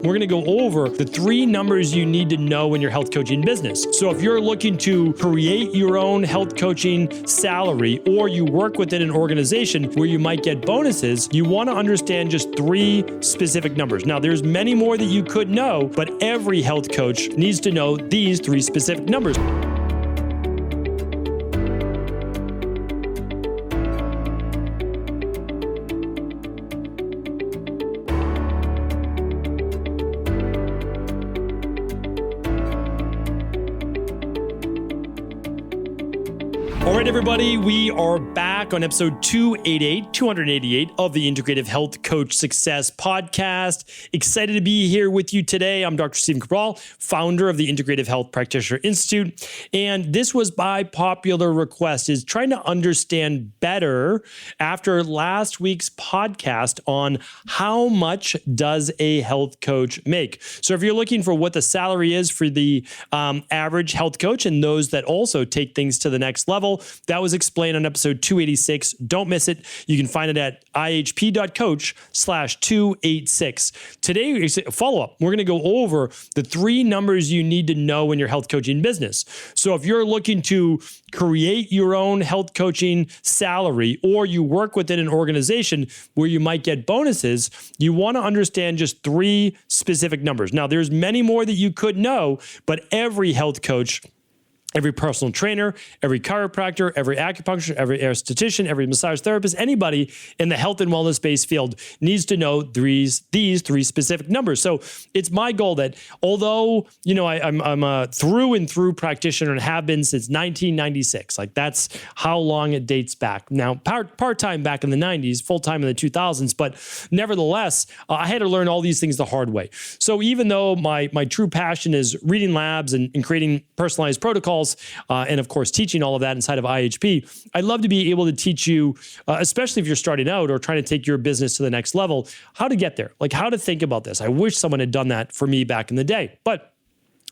We're going to go over the 3 numbers you need to know in your health coaching business. So if you're looking to create your own health coaching salary, or you work within an organization where you might get bonuses, you want to understand just 3 specific numbers. Now, there's many more that you could know, but every health coach needs to know these 3 specific numbers. All right, everybody, we are back on episode 288 of the Integrative Health Coach Success Podcast. Excited to be here with you today. I'm Dr. Stephen Cabral, founder of the Integrative Health Practitioner Institute. And this was by popular request, is trying to understand better after last week's podcast on how much does a health coach make. So if you're looking for what the salary is for the average health coach and those that also take things to the next level, that was explained on episode 286. Don't miss it. You can find it at ihp.coach/286. Today, follow-up, we're going to go over the 3 numbers you need to know in your health coaching business. So if you're looking to create your own health coaching salary, or you work within an organization where you might get bonuses, you want to understand just 3 specific numbers. Now, there's many more that you could know, but every health coach, every personal trainer, every chiropractor, every acupuncturist, every esthetician, every massage therapist, anybody in the health and wellness-based field needs to know these 3 specific numbers. So it's my goal that although, I'm a through and through practitioner and have been since 1996, like that's how long it dates back. Now, part-time back in the 90s, full-time in the 2000s, but nevertheless, I had to learn all these things the hard way. So even though my true passion is reading labs and creating personalized protocols, and of course, teaching all of that inside of IHP, I'd love to be able to teach you, especially if you're starting out or trying to take your business to the next level, how to get there, like how to think about this. I wish someone had done that for me back in the day, but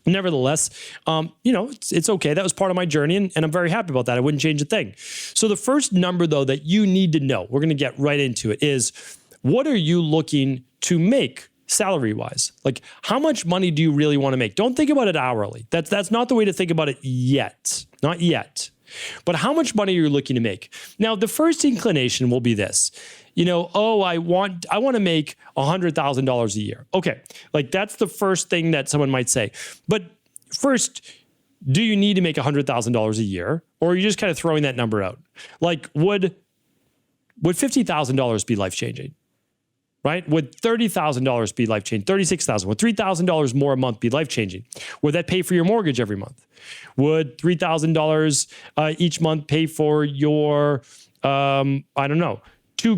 nevertheless, it's okay. That was part of my journey, and I'm very happy about that. I wouldn't change a thing. So the first number, though, that you need to know, we're going to get right into it, is what are you looking to make salary-wise? Like, how much money do you really want to make? Don't think about it hourly. That's not the way to think about it yet. Not yet. But how much money are you looking to make? Now, the first inclination will be this. I want to make $100,000 a year. Okay, like that's the first thing that someone might say. But first, do you need to make $100,000 a year? Or are you just kind of throwing that number out? Like, would $50,000 be life-changing? Right? Would $30,000 be life-changing? $36,000? Would $3,000 more a month be life-changing? Would that pay for your mortgage every month? Would $3,000 each month pay for your, 2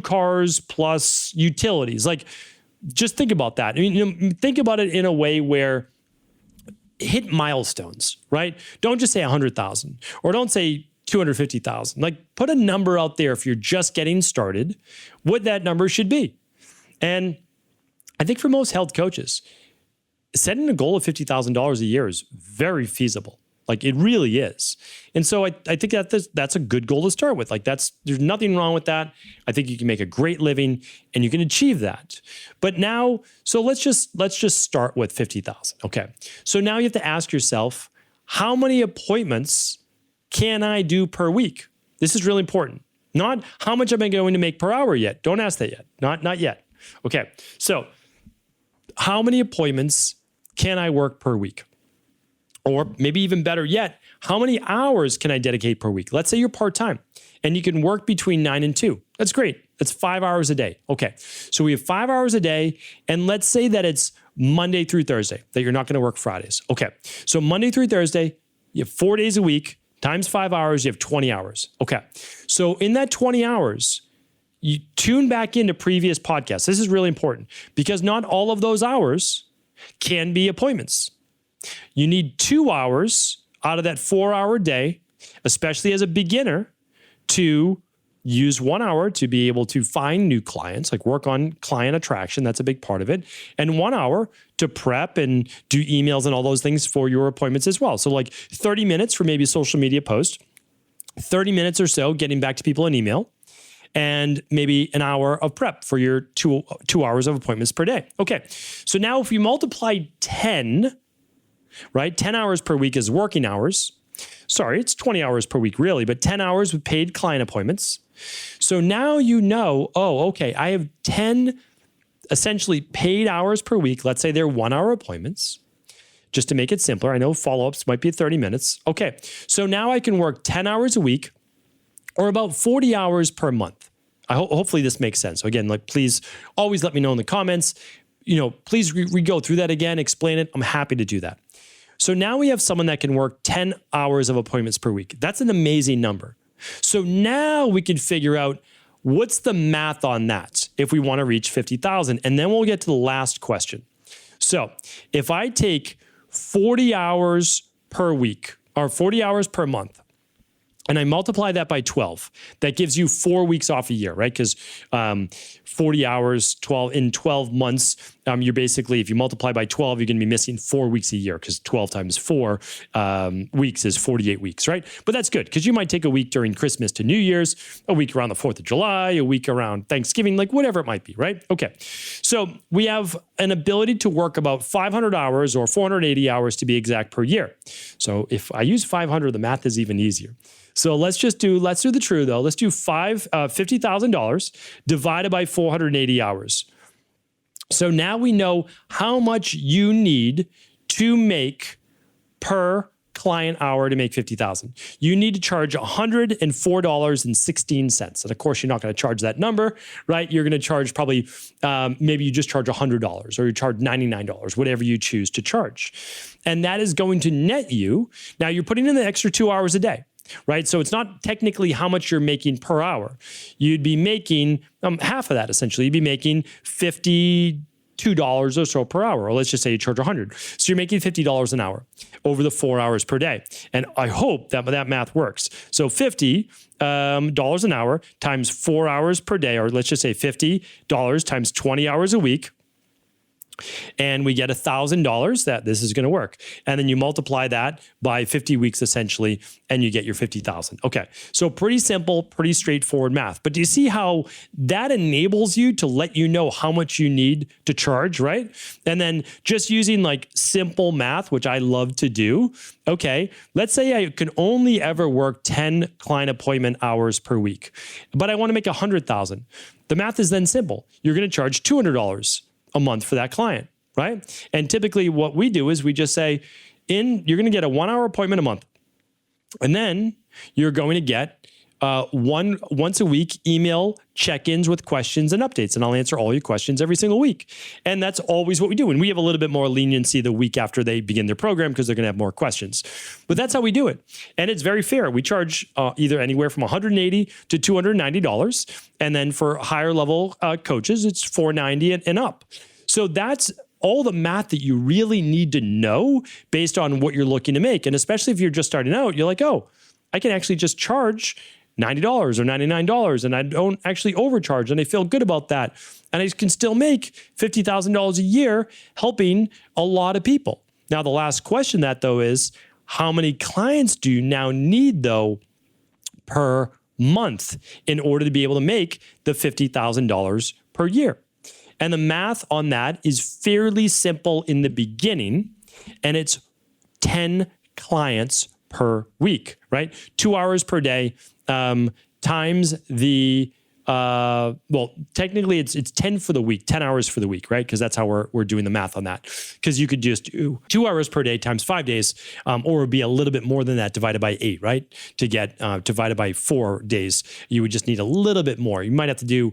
cars plus utilities? Like, just think about that. I mean, think about it in a way where hit milestones, right? Don't just say 100,000 or don't say 250,000. Like, put a number out there if you're just getting started, what that number should be. And I think for most health coaches, setting a goal of $50,000 a year is very feasible. Like, it really is. And so I think that's a good goal to start with. Like, there's nothing wrong with that. I think you can make a great living and you can achieve that. But now, so let's just start with 50,000. Okay. So now you have to ask yourself, how many appointments can I do per week? This is really important. Not how much am I going to make per hour yet. Don't ask that yet. Not yet. Okay, so how many appointments can I work per week? Or maybe even better yet, how many hours can I dedicate per week? Let's say you're part-time and you can work between 9 and 2. That's great. That's 5 hours a day. Okay, so we have 5 hours a day, and let's say that it's Monday through Thursday, that you're not going to work Fridays. Okay, so Monday through Thursday, you have 4 days a week, times 5 hours, you have 20 hours. Okay, so in that 20 hours, you tune back into previous podcasts. This is really important because not all of those hours can be appointments. You need 2 hours out of that 4-hour day, especially as a beginner, to use 1 hour to be able to find new clients, like work on client attraction. That's a big part of it. And 1 hour to prep and do emails and all those things for your appointments as well. So like 30 minutes for maybe a social media post, 30 minutes or so getting back to people in email, and maybe an hour of prep for your two hours of appointments per day. Okay, so now if you multiply 10, right? 10 hours per week is working hours. Sorry, it's 20 hours per week really, but 10 hours with paid client appointments. So now you know, oh, okay, I have 10 essentially paid hours per week. Let's say they're 1 hour appointments. Just to make it simpler, I know follow-ups might be 30 minutes. Okay, so now I can work 10 hours a week or about 40 hours per month. Hopefully this makes sense. So again, like, please always let me know in the comments. Please go through that again, explain it. I'm happy to do that. So now we have someone that can work 10 hours of appointments per week. That's an amazing number. So now we can figure out what's the math on that if we want to reach 50,000. And then we'll get to the last question. So if I take 40 hours per week or 40 hours per month, and I multiply that by 12, that gives you 4 weeks off a year, right? Because 40 hours, 12 months, you're basically, if you multiply by 12, you're going to be missing 4 weeks a year because 12 times 4 weeks is 48 weeks, right? But that's good because you might take a week during Christmas to New Year's, a week around the 4th of July, a week around Thanksgiving, like whatever it might be, right? Okay. So we have an ability to work about 500 hours or 480 hours to be exact per year. So if I use 500, the math is even easier. So let's do the true though. Let's do $50,000 divided by 480 hours. So now we know how much you need to make per client hour to make 50,000. You need to charge $104.16. And of course, you're not going to charge that number, right? You're going to charge probably, maybe you just charge $100 or you charge $99, whatever you choose to charge. And that is going to net you. Now you're putting in the extra 2 hours a day. Right? So it's not technically how much you're making per hour. You'd be making half of that, essentially. You'd be making $52 or so per hour, or let's just say you charge $100. So you're making $50 an hour over the 4 hours per day. And I hope that math works. So $50 an hour times 4 hours per day, or let's just say $50 times 20 hours a week. And we get $1,000 that this is going to work. And then you multiply that by 50 weeks essentially, and you get your 50,000. Okay. So pretty simple, pretty straightforward math. But do you see how that enables you to let you know how much you need to charge, right? And then just using like simple math, which I love to do. Okay. Let's say I can only ever work 10 client appointment hours per week, but I want to make 100,000. The math is then simple. You're going to charge $200 a month for that client, right? And typically what we do is we just say, you're going to get a 1 hour appointment a month. And then you're going to get once a week email check-ins with questions and updates. And I'll answer all your questions every single week. And that's always what we do. And we have a little bit more leniency the week after they begin their program because they're going to have more questions. But that's how we do it. And it's very fair. We charge either anywhere from $180 to $290. And then for higher level coaches, it's $490 and up. So that's all the math that you really need to know based on what you're looking to make. And especially if you're just starting out, you're like, oh, I can actually just charge $90 or $99 and I don't actually overcharge and I feel good about that. And I can still make $50,000 a year helping a lot of people. Now, the last question that though is how many clients do you now need though per month in order to be able to make the $50,000 per year? And the math on that is fairly simple in the beginning, and it's 10 clients per week, right? 2 hours per day times the, technically it's 10 for the week, 10 hours for the week, right? Because that's how we're doing the math on that. Because you could just do 2 hours per day times 5 days, or it would be a little bit more than that divided by 8, right? To get divided by 4 days, you would just need a little bit more. You might have to do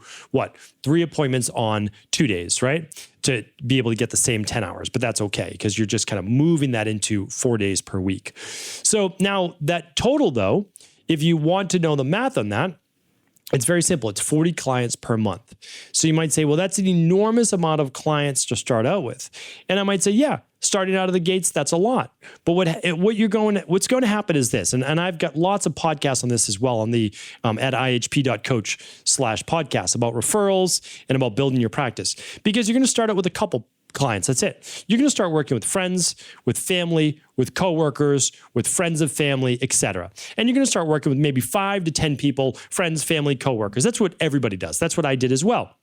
3 appointments on 2 days, right? To be able to get the same 10 hours, but that's okay because you're just kind of moving that into 4 days per week. So now that total though, if you want to know the math on that, it's very simple. It's 40 clients per month. So you might say, well, that's an enormous amount of clients to start out with. And I might say, yeah, starting out of the gates, that's a lot. But what's going to happen is this, and I've got lots of podcasts on this as well on the at ihp.coach/podcast about referrals and about building your practice, because you're going to start out with a couple clients. That's it. You're going to start working with friends, with family, with coworkers, with friends of family, etc. And you're going to start working with maybe 5 to 10 people, friends, family, coworkers. That's what everybody does. That's what I did as well.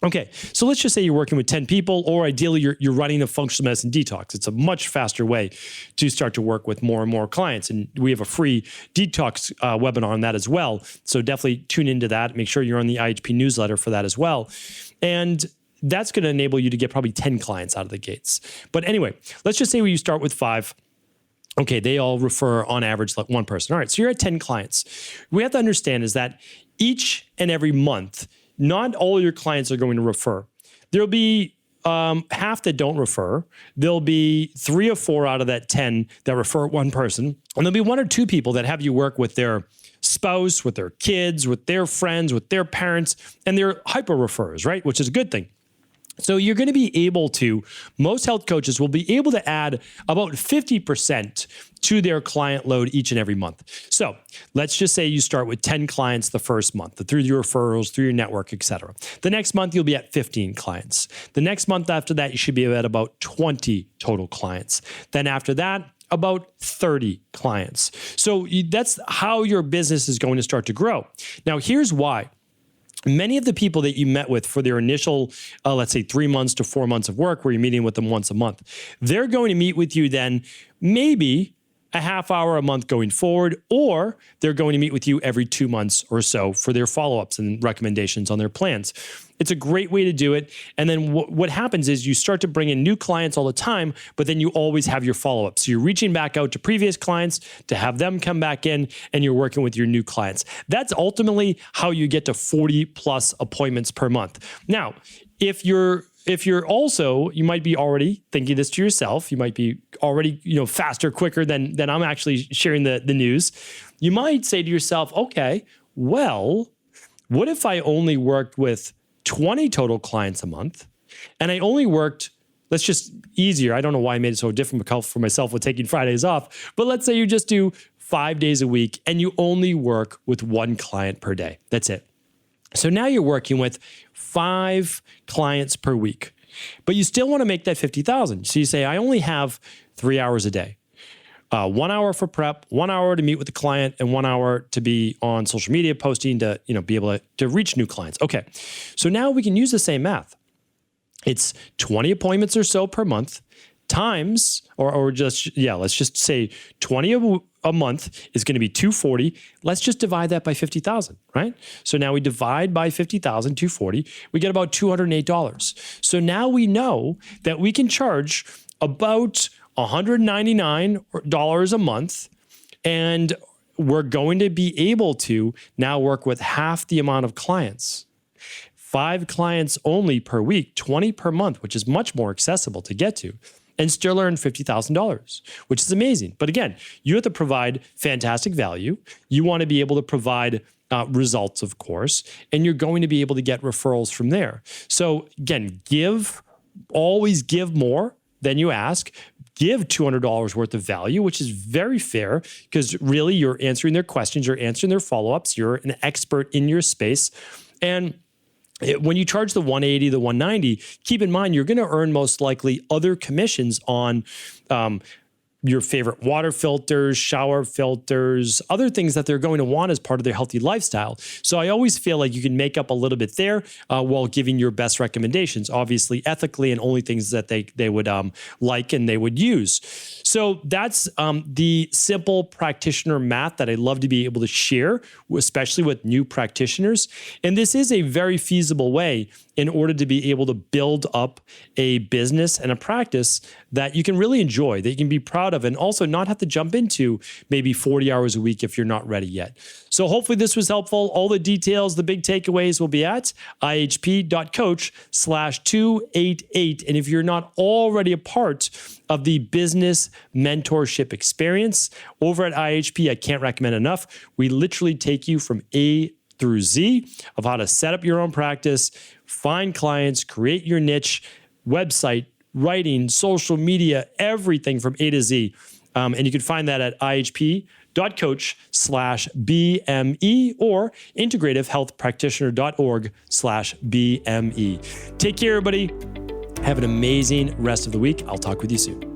Okay, so let's just say you're working with 10 people, or ideally you're running a functional medicine detox. It's a much faster way to start to work with more and more clients. And we have a free detox webinar on that as well. So definitely tune into that. Make sure you're on the IHP newsletter for that as well. And that's going to enable you to get probably 10 clients out of the gates. But anyway, let's just say you start with 5. Okay, they all refer on average like one person. All right, so you're at 10 clients. What we have to understand is that each and every month, not all your clients are going to refer. There'll be half that don't refer. There'll be 3 or 4 out of that 10 that refer one person. And there'll be 1 or 2 people that have you work with their spouse, with their kids, with their friends, with their parents, and they're hyper referrers, right? Which is a good thing. So you're going to be able to, most health coaches will be able to add about 50% to their client load each and every month. So let's just say you start with 10 clients the first month through your referrals, through your network, et cetera. The next month, you'll be at 15 clients. The next month after that, you should be at about 20 total clients. Then after that, about 30 clients. So that's how your business is going to start to grow. Now, here's why. Many of the people that you met with for their initial, let's say 3 months to 4 months of work, where you're meeting with them once a month, they're going to meet with you then maybe a half hour a month going forward, or they're going to meet with you every 2 months or so for their follow-ups and recommendations on their plans. It's a great way to do it. And then what happens is you start to bring in new clients all the time, but then you always have your follow-up. So you're reaching back out to previous clients to have them come back in, and you're working with your new clients. That's ultimately how you get to 40 plus appointments per month. Now, if you're also, you might be already thinking this to yourself. You might be already, faster, quicker than I'm actually sharing the news. You might say to yourself, okay, well, what if I only worked with 20 total clients a month, and I only worked, let's just easier. I don't know why I made it so difficult for myself with taking Fridays off, but let's say you just do 5 days a week and you only work with 1 client per day. That's it. So now you're working with 5 clients per week, but you still want to make that 50,000. So you say, I only have 3 hours a day. 1 hour for prep, 1 hour to meet with the client, and 1 hour to be on social media posting to, be able to reach new clients. Okay. So now we can use the same math. It's 20 appointments or so per month times, let's just say 20 a month is going to be 240. Let's just divide that by 50,000, right? So now we divide by 50,000, 240, we get about $208. So now we know that we can charge about $199 a month, and we're going to be able to now work with half the amount of clients. 5 clients only per week, 20 per month, which is much more accessible to get to, and still earn $50,000, which is amazing. But again, you have to provide fantastic value. You want to be able to provide results, of course, and you're going to be able to get referrals from there. So again, always give more than you ask. Give $200 worth of value, which is very fair, because really you're answering their questions, you're answering their follow-ups, you're an expert in your space. And when you charge the 180, the 190, keep in mind, you're going to earn most likely other commissions on your favorite water filters, shower filters, other things that they're going to want as part of their healthy lifestyle. So I always feel like you can make up a little bit there while giving your best recommendations, obviously ethically, and only things that they would like and they would use. So that's the simple practitioner math that I love to be able to share, especially with new practitioners. And this is a very feasible way in order to be able to build up a business and a practice that you can really enjoy, that you can be proud of, and also not have to jump into maybe 40 hours a week if you're not ready yet. So hopefully this was helpful. All the details, the big takeaways will be at ihp.coach/288. And if you're not already a part of the business mentorship experience over at IHP, I can't recommend enough. We literally take you from A through Z of how to set up your own practice, find clients, create your niche, website, writing, social media, everything from A to Z. And you can find that at ihp.coach/BME or integrativehealthpractitioner.org/BME. Take care, everybody. Have an amazing rest of the week. I'll talk with you soon.